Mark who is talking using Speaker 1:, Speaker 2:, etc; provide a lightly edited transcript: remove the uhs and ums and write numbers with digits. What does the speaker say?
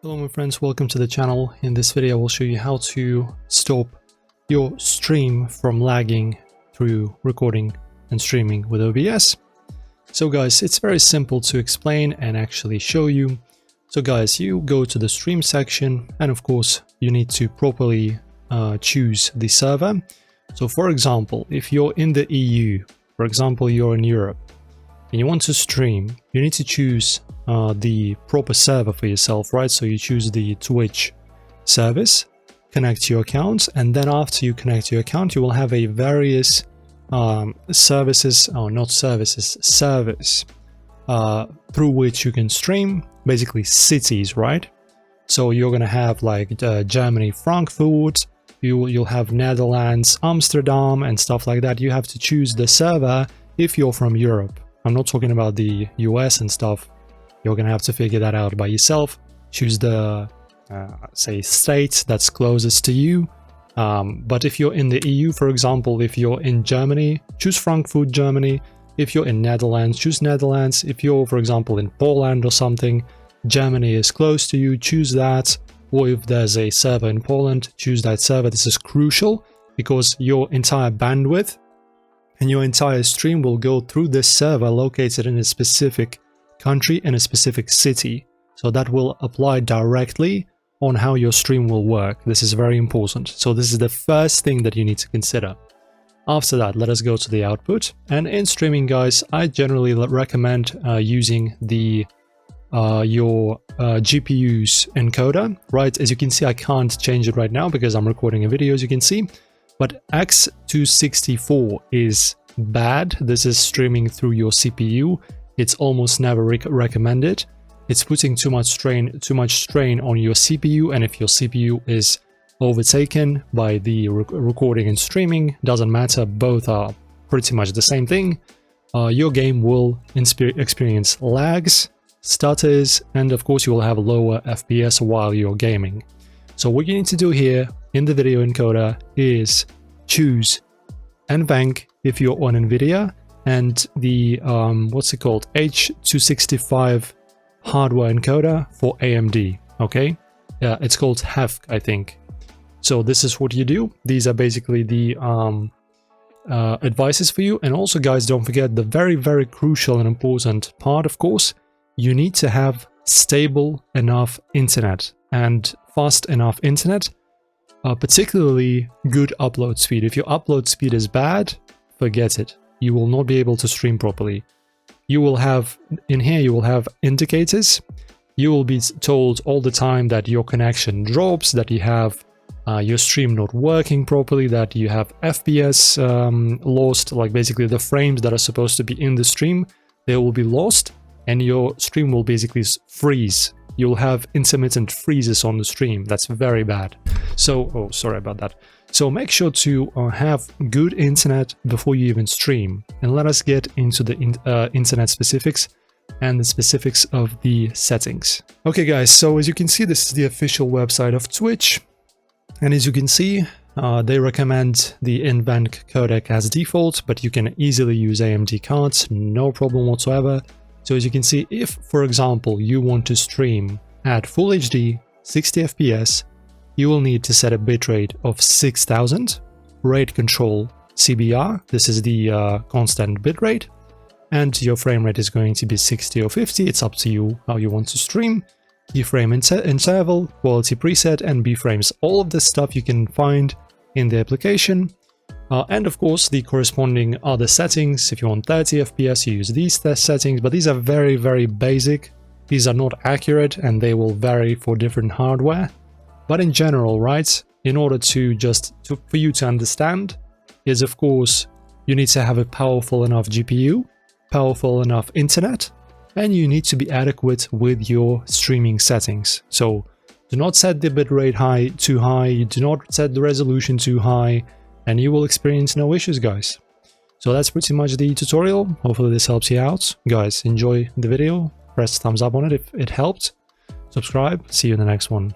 Speaker 1: Hello my friends, welcome to the channel. In this video I will show you how to stop your stream from lagging through recording and streaming with OBS. So guys, it's very simple to explain and actually show you. So guys, you go to the stream section and of course you need to properly choose the server. So for example, if you're in the EU, for example you're in Europe, and you want to stream, you need to choose the proper server for yourself, right? So you choose the Twitch service, connect your account, and then after you connect your account, you will have a various service through which you can stream, basically cities, right? So you're gonna have like Germany, Frankfurt, you'll have Netherlands, Amsterdam, and stuff like that. You have to choose the server if you're from Europe. I'm not talking about the US and stuff. You're gonna have to figure that out by yourself. Choose the, say, state that's closest to you. But if you're in the EU, for example, if you're in Germany, choose Frankfurt, Germany. If you're in Netherlands, choose Netherlands. If you're, for example, in Poland or something, Germany is close to you, choose that. Or if there's a server in Poland, choose that server. This is crucial because your entire bandwidth and your entire stream will go through this server located in a specific country and a specific city. So that will apply directly on how your stream will work. This is very important. So this is the first thing that you need to consider. After that, let us go to the output. And in streaming, guys, I generally recommend using the your GPU's encoder, right? As you can see, I can't change it right now because I'm recording a video, as you can see. But X264 is bad. This is streaming through your CPU. It's almost never recommended. It's putting too much strain on your CPU, and if your CPU is overtaken by the recording and streaming, doesn't matter, both are pretty much the same thing. Your game will experience lags, stutters, and of course you will have lower FPS while you're gaming. So what you need to do here in the video encoder is choose NVENC if you're on NVIDIA, and the what's it called, H265 hardware encoder for AMD. Okay, yeah, it's called HEFC, I think. So this is what you do. These are basically the advices for you. And also, guys, don't forget the very crucial and important part, of course. You need to have stable enough internet and fast enough internet, particularly good upload speed. If your upload speed is bad, forget it. You will not be able to stream properly. You will have, in here, you will have indicators. You will be told all the time that your connection drops, that you have your stream not working properly, that you have FPS lost, like basically the frames that are supposed to be in the stream, they will be lost. And your stream will basically freeze. You'll have intermittent freezes on the stream. That's very bad. So, oh, sorry about that. So make sure to have good internet before you even stream. And let us get into the internet specifics and the specifics of the settings. Okay guys, so as you can see, this is the official website of Twitch. And as you can see, they recommend the NVENC codec as default, but you can easily use AMD cards, no problem whatsoever. So as you can see, if, for example, you want to stream at Full HD, 60 FPS, you will need to set a bitrate of 6000, rate control CBR, this is the constant bitrate, and your frame rate is going to be 60 or 50, it's up to you how you want to stream. Keyframe interval, quality preset, and B-frames. All of this stuff you can find in the application. And of course the corresponding other settings. If you want 30 FPS, you use these settings, but these are very basic. These are not accurate and they will vary for different hardware. But in general, right, in order for you to understand, is of course you need to have a powerful enough GPU, powerful enough internet, and you need to be adequate with your streaming settings. So do not set the bitrate too high, you do not set the resolution too high, and you will experience no issues, guys. So that's pretty much the tutorial. Hopefully this helps you out. Guys, enjoy the video. Press thumbs up on it if it helped. Subscribe. See you in the next one.